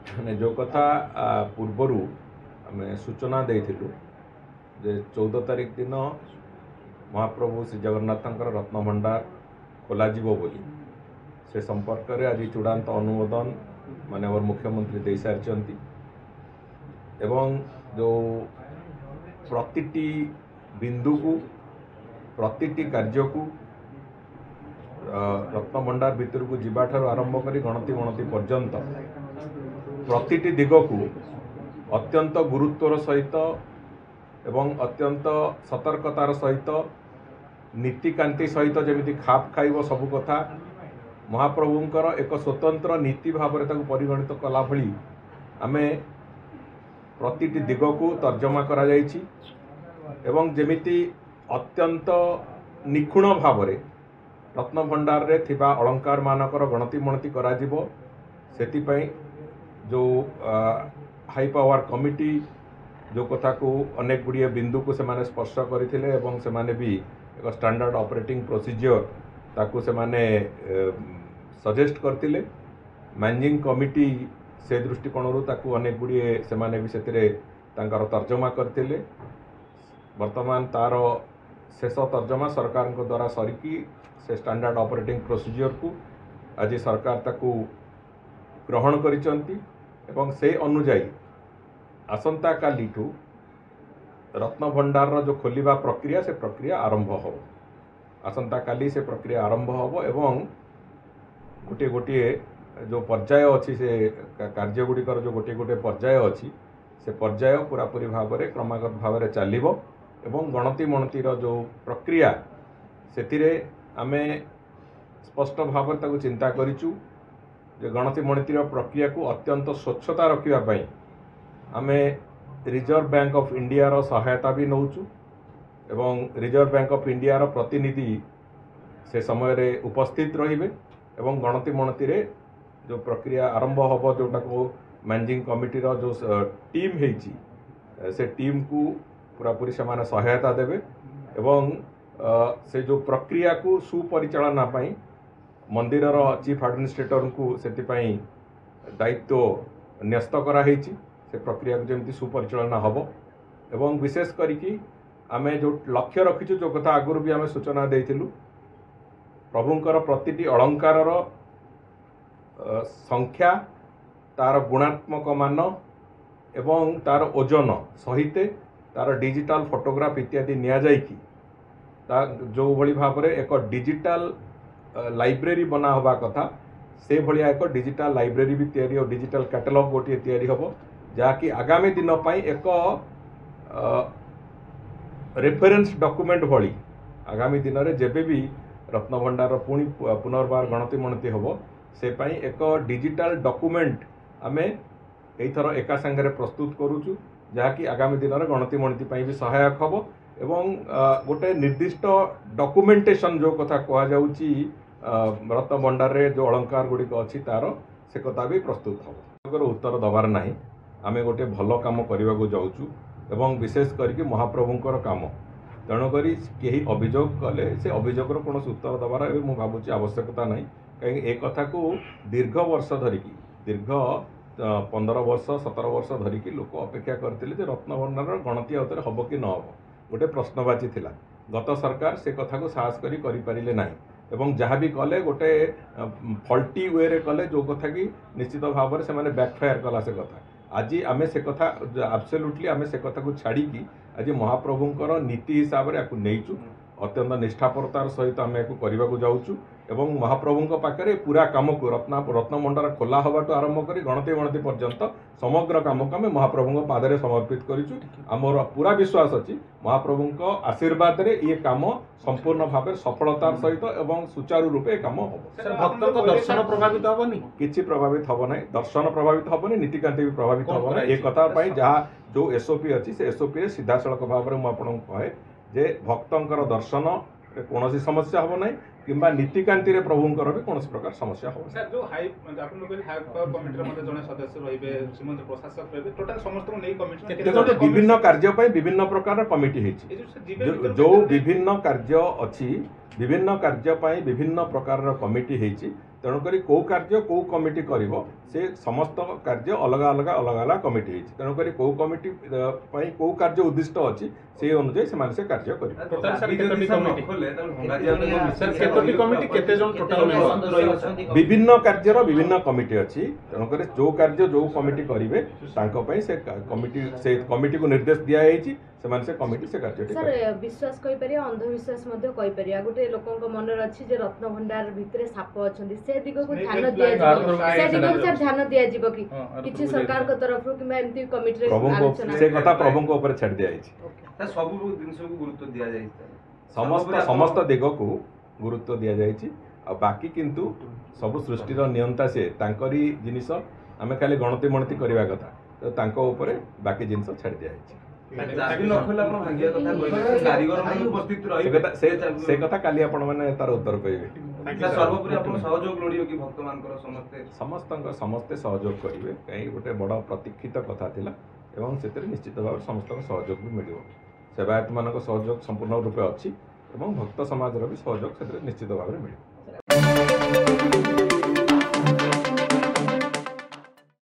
ମାନେ जो कथा पूर्वर आम सूचना देथिलु जे 14 तारिख दिन महाप्रभु श्री जगन्नाथ रत्नभंडार खोल से संपर्क में आज चूड़ांत अनुमोदन माननीय मुख्यमंत्री दे सारी एवं जो प्रतिटी बिंदु को प्रतिटी कार्य को रत्नभंडार भितर को जीवा ठार आरंभ कर गणति गणति पर्यंत प्रतिटी दिग को अत्यंत गुरुत्वर सहित एवं अत्यंत सतर्कतार सहित नीतिकांति सहित जमी खाप खाइब सबु कथा महाप्रभुंकर एक स्वतंत्र नीति भाव में परिगणित कला भली आमे प्रतिटी दिग को तर्जमा करा जायछि एवं जमिति अत्यंत निखुण भाव में रत्नभंडार रे थिबा अलंकार मानकर गणति मणति करा जिवो सेतिपई जो हाई पावर कमिटी जो कथा को अनेक गुड़िया बिंदु को से स्पर्श करथिले एवं से माने भी एक स्टैंडर्ड ऑपरेटिंग प्रोसीजर ताकू से माने सजेस्ट करथिले मैनेजिंग कमिटी से दृष्टिकोण ताकू अनेक गुड़िए से माने भी सेतिरे तांकर तर्जमा करथिले वर्तमान तार शेष तर्जमा सरकार को द्वारा सरिकी से स्टैंडर्ड ऑपरेटिंग प्रोसीजर को आज सरकार ताकू ग्रहण करिसंती एवं से अनुजाई आसंता काली ठू रत्नभंडार जो खोलिबा प्रक्रिया से प्रक्रिया आरंभ हो आसंता काली से प्रक्रिया आरंभ हो एवं गोटे गोटे जो पर्याय अच्छी से कार्य गुड़िकर जो गोटे गोटे पर्याय अच्छी से पर्याय पूरापूरी भाव में क्रमागत भाव में चलिबो एवं गणति मणतिर जो प्रक्रिया से आमे स्पष्ट भाव में चिंता करिचु जे गणति मणतिर प्रक्रिया को अत्यंत स्वच्छता रखिबा आमे रिजर्व बैंक ऑफ इंडिया रो सहायता भी नौचु एवं रिजर्व बैंक ऑफ इंडिया रो प्रतिनिधि से समय रे उपस्थित रहिबे एवं गणति मणति रे जो प्रक्रिया आरंभ होबो जोटा को मैनेजिंग कमिटी रो जो टीम हेची से टीम को पूरा पूरी से सहायता देबे एवं से जो प्रक्रिया को सुपरिचालना पाई मंदिर रो चीफ एडमिनिस्ट्रेटर को सेतिपाई दायित्व न्यस्त करा हेची से प्रक्रिया को जमी सुपरिचालना हम एवं विशेष करिकी आमे जो लक्ष्य रखीचु जो कथा आगुरी भी आमे सूचना देइथिलु प्रभुंकर प्रतिटी अलंकार संख्या तार गुणात्मक मान एवं तार ओजन सहित तार डिजिटल फोटोग्राफ इत्यादि निया जाइकी जो भली भाव में एक डिजिटल लाइब्रेरी बना होबा कथा से भलिया एक डिजिटल लाइब्रेरी भी तैयारी और डिजिटल कैटलॉग गोटे तैयारी होबो जहाँकि आगामी दिन पाई एक रेफरेंस डॉक्यूमेंट भली आगामी दिन में जेबे भी रत्नभंडार पुणी पुनर्बार गणति मणति होबो से पाई एक डिजिटल डॉक्यूमेंट आमे एथर एका संगे प्रस्तुत करूचु जहाँकि आगामी दिन में गणति मणति पाई भी सहायक होबो एवं गोटे निर्दिष्ट डॉक्यूमेंटेशन जो कथा कहा जाउची रत्नभंडार रे जो अलंकार गुड़िक अच्छी तार से कथा भी प्रस्तुत हम उत्तर दबार ना आमे गोटे भल काम करने को जाऊँ एवं विशेष करके महाप्रभुंकर काम तेणुक कहीं अभियोग कले से अभियोगर कौन उत्तर दबार मुझे भावुँ आवश्यकता ना कहीं एक कथा को दीर्घ वर्ष धरिकी दीर्घ 15 वर्ष 17 वर्ष धरिकी लोक अपेक्षा करते रत्नभंडार गणति आउे हम कि न हम गोटे प्रश्नवाची थिला गत सरकार से कथा को साहस करी पारिले नाही एवं जहाँ भी कले गोटे फल्टी वे रे कले जो कथा कि निश्चित भाव में से माने बैकफायर कला से कथा आज आमे से कथा एब्सोल्युटली आमे से कथा को छाड़ी की आज महाप्रभुंकर नीति हिसाब से आपको नहींचु अत्यंत निष्ठापरतार सहित आम या करने को जाऊँ एवं महाप्रभु पाखे पूरा कम को रत्नभंडार खोला हवाटू आरंभ कर गणति गणति पर्यंत समग्र कम को आम महाप्रभु पादरे समर्पित करूँ आमर पूरा विश्वास अच्छी महाप्रभु आशीर्वाद रे ये काम संपूर्ण भाव सफलतार सहित एवं सुचारू रूपे काम हम भक्त दर्शन प्रभावित हेनी किसी प्रभावित हम ना दर्शन प्रभावित हेनी नीतिकांति भी प्रभावित हम ना ये कथा जहाँ जो एसओपी अच्छी से एसओपी सीधा सड़क भाव में मुझे कहे जे भक्तंकर दर्शन कौन समस्या हम ना कि नीतिकांति रे प्रभुंकर भी कौन प्रकार समस्या हो सर जो हाई आपन कहले हाई पावर कमिटी रे जने सदस्य रहिबे श्रीमंत प्रशासक रहिबे टोटल समस्त को नहीं कमिटी देखो विभिन्न कार्य पय विभिन्न प्रकार कमिटी हेछि जो विभिन्न कार्य अछि विभिन्न कार्य पय विभिन्न प्रकार कमिटी हेछि ତେଣୁକରି କେଉଁ କାର୍ଯ୍ୟ କେଉଁ କମିଟି କରିବ ସେ ସମସ୍ତ କାର୍ଯ୍ୟ ଅଲଗା ଅଲଗା ଅଲଗା ଅଲଗା କମିଟି ହେଇଛି। ତେଣୁକରି କେଉଁ କମିଟି ପାଇଁ କେଉଁ କାର୍ଯ୍ୟ ଉଦ୍ଦିଷ୍ଟ ଅଛି ସେଇ ଅନୁଯାୟୀ ସେମାନେ ସେ କାର୍ଯ୍ୟ କରିବେ। ଟୋଟାଲ ସାର୍ କେତୋଟି କମିଟି ସାର୍ କେତୋଟି କମିଟି କେତେ ଜଣ ଟୋଟାଲ ମେମ୍बर ବିଭିନ୍ନ କାର୍ଯ୍ୟର ବିଭିନ୍ନ କମିଟି ଅଛି। ତେଣୁକରି ଯେଉଁ କାର୍ଯ୍ୟ ଯେଉଁ କମିଟି କରିବେ ତାଙ୍କ ପାଇଁ ସେ କମିଟିକୁ ନିର୍ଦ୍ଦେଶ ଦିଆଯାଇଛି, ସେମାନେ ସେ କମିଟି ସେ କାର୍ଯ୍ୟଟି ସାର୍ କରିବେ। ବିଶ୍ୱାସ କହିପାରିବା ଅନ୍ଧବିଶ୍ୱାସ ମଧ୍ୟ କହିପାରିବା। ଗୋଟେ ଲୋକଙ୍କ ମନରେ ଅଛି ଯେ ରତ୍ନଭଣ୍ଡାର ଭିତରେ ସାପ ଅଛନ୍ତି, ସେ ଦିଗକୁ ଧ୍ୟାନ ଦିଆଯିବ, ସେ ଦିଗକୁ ସାର୍ ଧ୍ୟାନ ଦିଆଯିବ କି କିଛି ସରକାରଙ୍କ ତରଫରୁ କିମ୍ବା ଏମିତି କମିଟିରେ ଆଲୋଚନା? ସେ କଥା ପ୍ରଭୁଙ୍କ ଉପରେ ଛାଡ଼ି ଦିଆଯାଇଛି। ସବୁ ଜିନିଷକୁ ଗୁରୁତ୍ୱ ଦିଆଯାଇଛି। ସମସ୍ତ ଦିଗକୁ ଗୁରୁତ୍ୱ ଦିଆଯାଇଛି। ଆଉ ବାକି କିନ୍ତୁ ସବୁ ସୃଷ୍ଟିର ନିୟନ୍ତା ସେ, ତାଙ୍କରି ଜିନିଷ, ଆମେ ଖାଲି ଗଣତି ମଣତି କରିବା କଥା, ତ ତାଙ୍କ ଉପରେ ବାକି ଜିନିଷ ଛାଡ଼ି ଦିଆଯାଇଛି। ସେ କଥା କାଲି ଆପଣମାନେ ତାର ଉତ୍ତର ପାଇବେ। ସମସ୍ତେ ସହଯୋଗ କରିବେ, କାହିଁକି ଗୋଟେ ବଡ଼ ପ୍ରତୀକ୍ଷିତ କଥା ଥିଲା ଏବଂ ସେଥିରେ ନିଶ୍ଚିତ ଭାବରେ ସମସ୍ତଙ୍କ ସହଯୋଗ ବି ମିଳିବ। ସେବାୟତମାନଙ୍କ ସହଯୋଗ ସମ୍ପୂର୍ଣ୍ଣ ରୂପେ ଅଛି ଏବଂ ଭକ୍ତ ସମାଜର ବି ସହଯୋଗ ସେଥିରେ ନିଶ୍ଚିତ ଭାବରେ ମିଳିବ।